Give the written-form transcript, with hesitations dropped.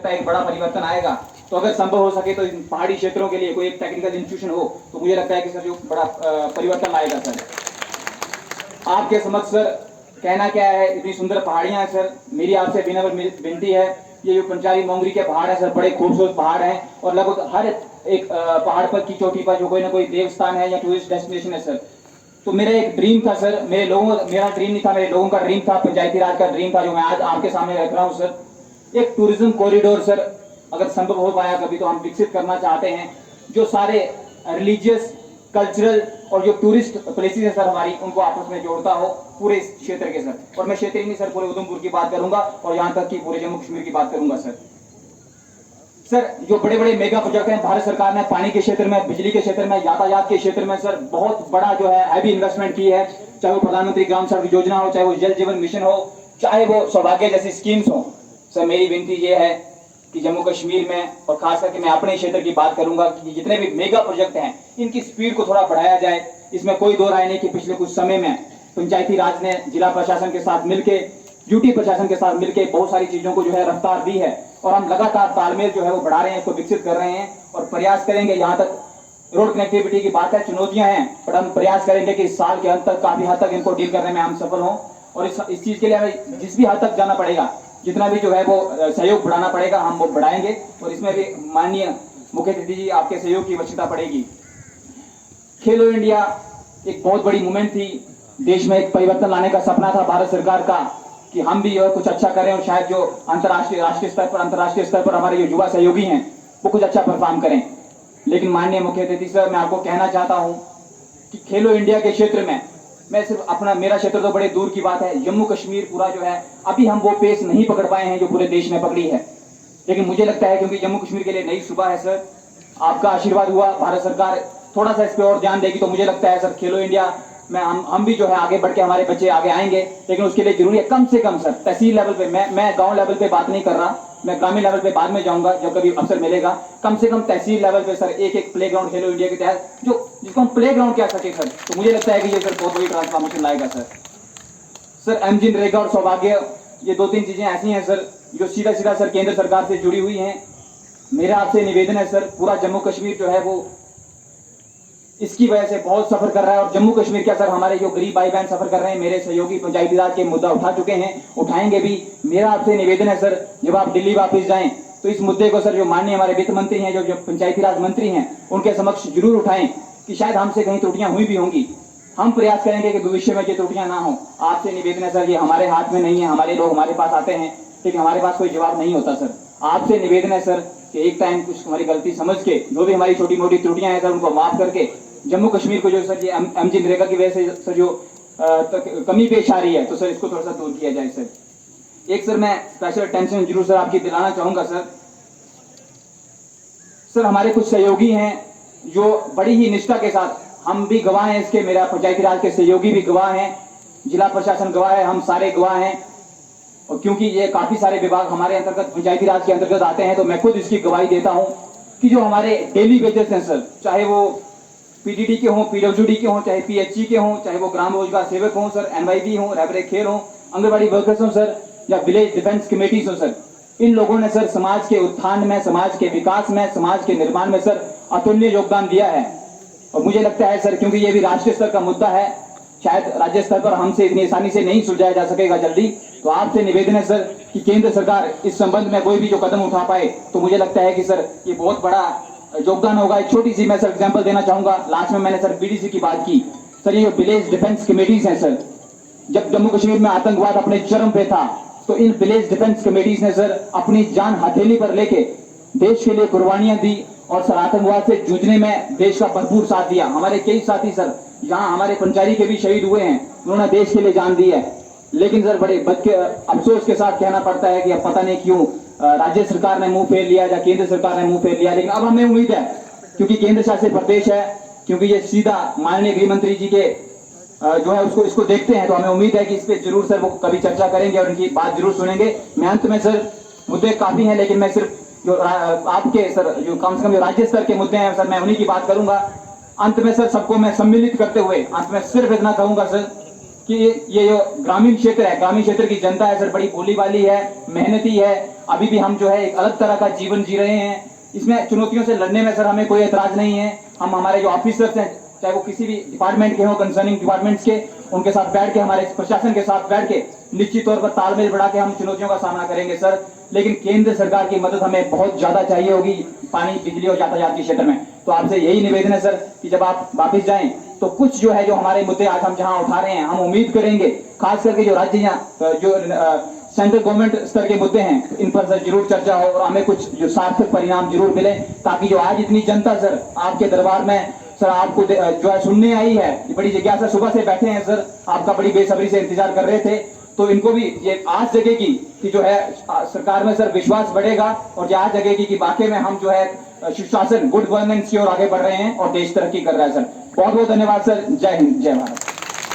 लगता है कि बड़ा परिवर्तन आएगा। तो अगर संभव हो सके तो इन पहाड़ी क्षेत्रों के लिए कोई एक टेक्निकल इंस्टीट्यूशन हो तो मुझे लगता है कि सर जो बड़ा परिवर्तन लाएगा सर। आपके समक्ष सर कहना क्या है, इतनी सुंदर पहाड़ियां हैं सर, मेरी आपसे विनम्र विनती है, ये जो पंचारी मोंगरी के पहाड़ है सर, बड़े खूबसूरत पहाड़ हैं और लगभग हर एक पहाड़ पर की चोटी पर जो कोई ना कोई देव स्थान है या टूरिस्ट डेस्टिनेशन है सर। तो मेरा एक ड्रीम था सर, मेरा ड्रीम नहीं था, मेरे लोगों का ड्रीम था, पंचायती राज का ड्रीम था, जो मैं आज आपके सामने रख रहा हूँ सर। एक टूरिज्म कॉरिडोर सर, अगर संभव हो पाया कभी तो हम विकसित करना चाहते हैं, जो सारे रिलीजियस, कल्चरल और जो टूरिस्ट प्लेसेस है सर हमारी, उनको आपस में जोड़ता हो पूरे इस क्षेत्र के सर। और मैं क्षेत्र ही नहीं सर, पूरे उधमपुर की बात करूंगा और यहाँ तक कि पूरे जम्मू कश्मीर की बात करूंगा सर। सर जो बड़े बड़े मेगा प्रोजेक्ट हैं भारत सरकार ने पानी के क्षेत्र में, बिजली के क्षेत्र में, यातायात के क्षेत्र में सर बहुत बड़ा जो है हैवी इन्वेस्टमेंट की है, चाहे वो प्रधानमंत्री ग्राम सड़क योजना हो, चाहे वो जल जीवन मिशन हो, चाहे वो सौभाग्य जैसी स्कीम्स हो। सर मेरी विनती ये है कि जम्मू कश्मीर में और खास करके मैं अपने क्षेत्र की बात करूंगा कि जितने भी मेगा प्रोजेक्ट हैं इनकी स्पीड को थोड़ा बढ़ाया जाए। इसमें कोई दो राय नहीं कि पिछले कुछ समय में पंचायती राज ने जिला प्रशासन के साथ मिलकर, यूटी प्रशासन के साथ मिलकर बहुत सारी चीजों को जो है रफ्तार दी है और हम लगातार तालमेल जो है वो बढ़ा रहे हैं, इसको विकसित कर रहे हैं और प्रयास करेंगे। यहाँ तक रोड कनेक्टिविटी की बात है, चुनौतियां हैं, पर हम प्रयास करेंगे कि इस साल के अंत तक काफी हद तक इनको डील करने में हम सफल हों और इस चीज के लिए हमें जिस भी हद तक जाना पड़ेगा, जितना भी जो है वो सहयोग बढ़ाना पड़ेगा, हम वो बढ़ाएंगे और इसमें भी माननीय मुख्य अतिथि जी आपके सहयोग की आवश्यकता पड़ेगी। खेलो इंडिया एक बहुत बड़ी मूवमेंट थी, देश में एक परिवर्तन लाने का सपना था भारत सरकार का कि हम भी कुछ अच्छा करें और शायद जो राष्ट्रीय स्तर पर हमारे जो युवा सहयोगी हैं वो कुछ अच्छा परफॉर्म करें। लेकिन माननीय मुख्य अतिथि सर, मैं आपको कहना चाहता हूं कि खेलो इंडिया के क्षेत्र में मैं सिर्फ मेरा क्षेत्र तो बड़े दूर की बात है, जम्मू कश्मीर पूरा जो है अभी हम वो पेस नहीं पकड़ पाए हैं जो पूरे देश ने पकड़ी है। लेकिन मुझे लगता है क्योंकि जम्मू कश्मीर के लिए नई सुबह है सर, आपका आशीर्वाद हुआ, भारत सरकार थोड़ा सा इस पर और ध्यान देगी तो मुझे लगता है सर खेलो इंडिया में हम भी जो है आगे बढ़ के हमारे बच्चे आगे आएंगे। लेकिन उसके लिए जरूरी है कम से कम सर तहसील लेवल पे, मैं गांव लेवल पे बात नहीं कर रहा, मैं ग्रामीण लेवल पे बाद में जाऊंगा जब कभी अवसर मिलेगा, कम से कम तहसील लेवल पे सर एक प्ले ग्राउंड खेलो इंडिया के तहत जिसको हम प्ले ग्राउंड कह सके सर, तो मुझे लगता है कि ये सर बहुत बड़ी ट्रांसफॉर्मेशन लाएगा सर। एमजी नरेगा और सौभाग्य, ये दो तीन चीजें ऐसी हैं सर जो सीधा सीधा सर केंद्र सरकार से जुड़ी हुई हैं। मेरा आपसे निवेदन है सर, पूरा जम्मू कश्मीर जो है वो इसकी वजह से बहुत सफर कर रहा है और जम्मू कश्मीर क्या सर हमारे जो गरीब भाई बहन सफर कर रहे हैं, मेरे सहयोगी पंचायती राज के मुद्दा उठा चुके हैं, उठाएंगे भी। मेरा आपसे निवेदन है सर, जब आप दिल्ली वापस जाएं तो इस मुद्दे को सर जो माननीय हमारे वित्त मंत्री हैं, जो पंचायती राज मंत्री हैं, उनके समक्ष जरूर उठाएं कि शायद हमसे कहीं त्रुटियां हुई भी होंगी। हम प्रयास करेंगे कि भविष्य में ये त्रुटियां ना हो। आपसे निवेदन है सर, ये हमारे हाथ में नहीं है, हमारे लोग हमारे पास आते हैं लेकिन हमारे पास कोई जवाब नहीं होता सर। आपसे निवेदन है सर कि एक टाइम कुछ हमारी गलती समझ के जो भी हमारी छोटी मोटी त्रुटियां हैं सर उनको माफ करके जम्मू कश्मीर को जो सर ये एमजी नरेगा की वजह से सर जो कमी पेश आ रही है तो सर इसको थोड़ा सा दूर किया जाए सर। एक सर मैं स्पेशल अटेंशन जरूर सर आपकी दिलाना चाहूंगा सर हमारे कुछ सहयोगी हैं जो बड़ी ही निष्ठा के साथ, हम भी गवाह हैं इसके, मेरा पंचायती राज के सहयोगी भी गवाह हैं, जिला प्रशासन गवाह है, हम सारे गवाह हैं। और क्योंकि ये काफी सारे विभाग हमारे अंतर्गत पंचायती राज के अंतर्गत आते हैं तो मैं खुद इसकी गवाही देता हूं कि जो हमारे डेली वेजेस हैं सर, चाहे वो पीडीडी के हों, पीडब्ल्यूडी के हों, चाहे पीएचई के हों, चाहे वो ग्राम रोजगार सेवक हों सर, एनवाईबी हों, रेबरे खेल हों, आंगनबाड़ी वर्कर्स हों सर, या विलेज डिफेंस कमेटीज हों सर, इन लोगों ने सर समाज के उत्थान में, समाज के विकास में, समाज के निर्माण में सर अतुल्य योगदान दिया है। और मुझे लगता है सर क्योंकि ये भी राष्ट्रीय स्तर का मुद्दा है, शायद राज्य स्तर पर हमसे इतनी आसानी से नहीं सुलझाया जा सकेगा जल्दी, तो आपसे निवेदन है सर कि केंद्र सरकार इस संबंध में कोई भी जो कदम उठा पाए तो मुझे लगता है कि सर ये बहुत बड़ा योगदान होगा। एक छोटी सी मैं सर एग्जांपल देना चाहूंगा, लास्ट में मैंने सर बीडीसी की बात की सर, ये विलेज डिफेंस कमेटीज हैं सर, जब जम्मू कश्मीर में आतंकवाद अपने चरम पे था तो इन विलेज डिफेंस कमेटीज ने सर अपनी जान हथेली पर लेके देश के लिए कुर्बानियां दी और सर आतंकवाद से जूझने में देश का भरपूर साथ दिया। हमारे कई साथी सर यहाँ हमारे पंचायती के भी शहीद हुए हैं, उन्होंने देश के लिए जान दी है। लेकिन सर बड़े अफसोस के साथ कहना पड़ता है कि अब पता नहीं क्यों राज्य सरकार ने मुंह फेर लिया या केंद्र सरकार ने मुंह फेर लिया। लेकिन अब हमें उम्मीद है क्योंकि केंद्र शासित प्रदेश है, क्योंकि ये सीधा माननीय गृह मंत्री जी के जो है इसको देखते हैं, तो हमें उम्मीद है कि इस पे जरूर सर वो कभी चर्चा करेंगे और इनकी बात जरूर सुनेंगे। मैं अंत में सर मुद्दे काफी हैं लेकिन मैं सिर्फ जो आपके सर जो कम से कम जो राज्य स्तर के मुद्दे हैं सर मैं उन्हीं की बात करूंगा। अंत में सर सबको मैं सम्मिलित करते हुए अंत में सिर्फ इतना कहूंगा सर कि ये जो ग्रामीण क्षेत्र है, ग्रामीण क्षेत्र की जनता है सर बड़ी भोली वाली है, मेहनती है अभी भी हम जो है एक अलग तरह का जीवन जी रहे हैं। इसमें चुनौतियों से लड़ने में सर हमें कोई एतराज नहीं है। हम हमारे जो ऑफिसर्स हैं, चाहे वो किसी भी डिपार्टमेंट के हों, कंसर्निंग डिपार्टमेंट्स के, उनके साथ बैठ के, हमारे प्रशासन के साथ बैठ के निश्चित तौर पर तालमेल बढ़ा के हम चुनौतियों का सामना करेंगे सर। लेकिन केंद्र सरकार की मदद हमें बहुत ज्यादा चाहिए होगी पानी, बिजली और यातायात के क्षेत्र में। तो आपसे यही निवेदन है सर कि जब आप वापिस जाएं तो कुछ जो है, जो हमारे मुद्दे आज हम जहां उठा रहे हैं, हम उम्मीद करेंगे खास करके जो राज्य या जो सेंट्रल गवर्नमेंट स्तर के मुद्दे हैं, इन पर सर जरूर चर्चा हो और हमें कुछ जो सार्थक परिणाम जरूर मिले, ताकि जो आज इतनी जनता सर आपके दरबार में सर आपको जो है सुनने आई है, बड़ी जिज्ञासा, सुबह से बैठे हैं सर, आपका बड़ी बेसब्री से इंतजार कर रहे थे। तो इनको भी ये आज जगेगी कि जो है सरकार में सर विश्वास बढ़ेगा, और ये आज जगेगी कि वाकई में हम जो है सुशासन, गुड गवर्नेंस की ओर आगे बढ़ रहे हैं और देश तरक्की कर रहा है सर। बहुत बहुत धन्यवाद सर। जय हिंद, जय भारत।